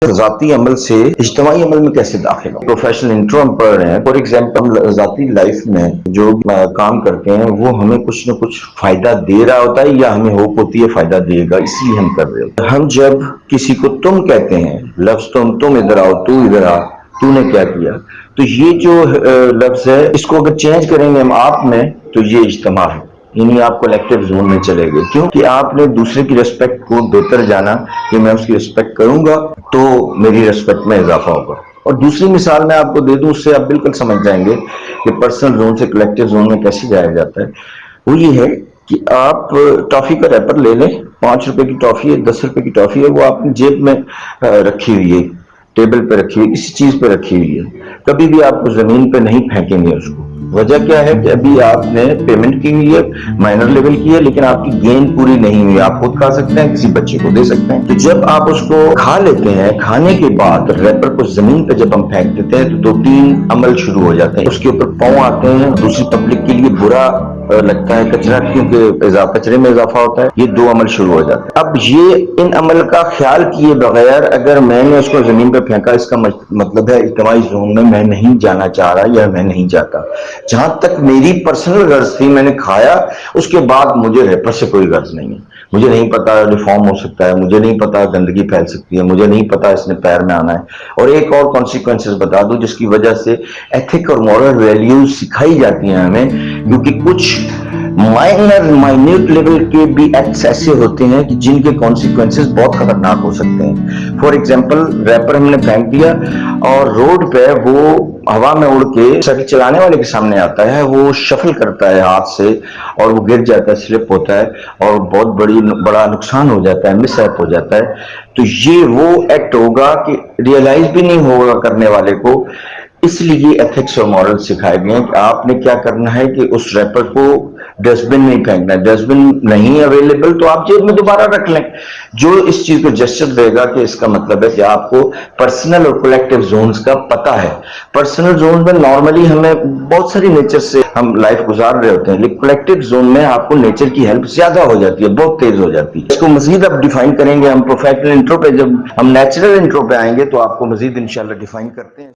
ذاتی عمل سے اجتماعی عمل میں کیسے داخل ہو؟ پروفیشنل انٹرو ہم پڑھ رہے ہیں. فار ایگزامپل ہم ذاتی لائف میں جو کام کرتے ہیں وہ ہمیں کچھ نہ کچھ فائدہ دے رہا ہوتا ہے یا ہمیں ہوپ ہوتی ہے فائدہ دے گا، اس لیے ہم کر رہے ہوتے ہیں. ہم جب کسی کو تم کہتے ہیں، لفظ تم ادھر آؤ، تو ادھر آ، تو نے کیا کیا، تو یہ جو لفظ ہے اس کو اگر چینج کریں گے ہم آپ میں تو یہ اجتماع ہے، یعنی آپ کولیکٹیو زون میں چلے گئے. کیوں کہ آپ نے دوسرے کی ریسپیکٹ کو بہتر جانا کہ میں اس کی ریسپیکٹ کروں گا تو میری ریسپیکٹ میں اضافہ ہوگا. اور دوسری مثال میں آپ کو دے دوں، اس سے آپ بالکل سمجھ جائیں گے کہ پرسنل زون سے کولیکٹیو زون میں کیسے جایا جاتا ہے. وہ یہ ہے کہ آپ ٹافی کا ریپر لے لیں، 5 روپے کی ٹافی ہے، 10 روپے کی ٹافی ہے، وہ آپ نے جیب میں رکھی ہوئی ہے، ٹیبل پہ رکھی ہوئی، کسی چیز پہ رکھی ہوئی ہے. کبھی بھی آپ کو زمین پہ نہیں پھینکیں گے اس کو. وجہ کیا ہے کہ ابھی آپ نے پیمنٹ کی ہوئی ہے، مائنر لیول کی ہے، لیکن آپ کی گین پوری نہیں ہوئی. آپ خود کھا سکتے ہیں، کسی بچے کو دے سکتے ہیں. تو جب آپ اس کو کھا لیتے ہیں، کھانے کے بعد ریپر کو زمین پہ جب ہم پھینک دیتے ہیں تو 2-3 عمل شروع ہو جاتے ہیں. اس کے اوپر پاؤں آتے ہیں، دوسری پبلک کے لیے برا لگتا ہے کچرا، کیونکہ کچرے میں اضافہ ہوتا ہے. یہ 2 عمل شروع ہو جاتے ہیں. اب یہ ان عمل کا خیال کیے بغیر اگر میں نے اس کو زمین پہ پھینکا، اس کا مطلب ہے اجتماعی زون میں نہیں جانا چاہ رہا یا میں نہیں جاتا. جہاں تک میری پرسنل غرض تھی میں نے کھایا، اس کے بعد مجھے ریپر سے کوئی غرض نہیں ہے. مجھے نہیں پتا ریفارم ہو سکتا ہے، مجھے نہیں پتا گندگی پھیل سکتی ہے، مجھے نہیں پتا اس نے پیر میں آنا ہے. اور ایک اور کانسیکوینسز بتا دوں جس کی وجہ سے ایتھک اور مورل ویلیوز سکھائی جاتی ہیں ہمیں، کیونکہ کچھ مائنیوٹ لیول کے بھی ایکٹس ایسے ہوتے ہیں کہ جن کے کانسیکوینسز بہت خطرناک ہو سکتے ہیں. فار ایگزامپل ریپر ہم نے پھینک دیا اور روڈ پہ وہ ہوا میں اڑ کے سائیکل چلانے والے کے سامنے آتا ہے، وہ شفل کرتا ہے ہاتھ سے اور وہ گر جاتا ہے، سلپ ہوتا ہے اور بہت بڑا نقصان ہو جاتا ہے، مس ایپ ہو جاتا ہے. تو یہ وہ ایکٹ ہوگا کہ ریئلائز بھی نہیں ہوگا کرنے والے کو. اس لیے ایتھکس اور مورل سکھائے گئے ہیں کہ آپ نے کیا کرنا ہے کہ اس ریپر کو ڈسٹ بن نہیں پھینکنا ہے. ڈسٹ بن نہیں اویلیبل تو آپ جیب میں دوبارہ رکھ لیں. جو اس چیز کو جسٹر دے گا کہ اس کا مطلب ہے کہ آپ کو پرسنل اور کولیکٹیو زونز کا پتہ ہے. پرسنل زون میں نارملی ہمیں بہت ساری نیچر سے ہم لائف گزار رہے ہوتے ہیں، لیکن کولیکٹیو زون میں آپ کو نیچر کی ہیلپ زیادہ ہو جاتی ہے، بہت تیز ہو جاتی ہے. اس کو مزید اب ڈیفائن کریں گے ہم پروفیشنل انٹرو پہ. جب ہم نیچرل انٹرو پہ آئیں گے تو آپ کو مزید انشاءاللہ ڈیفائن کرتے ہیں.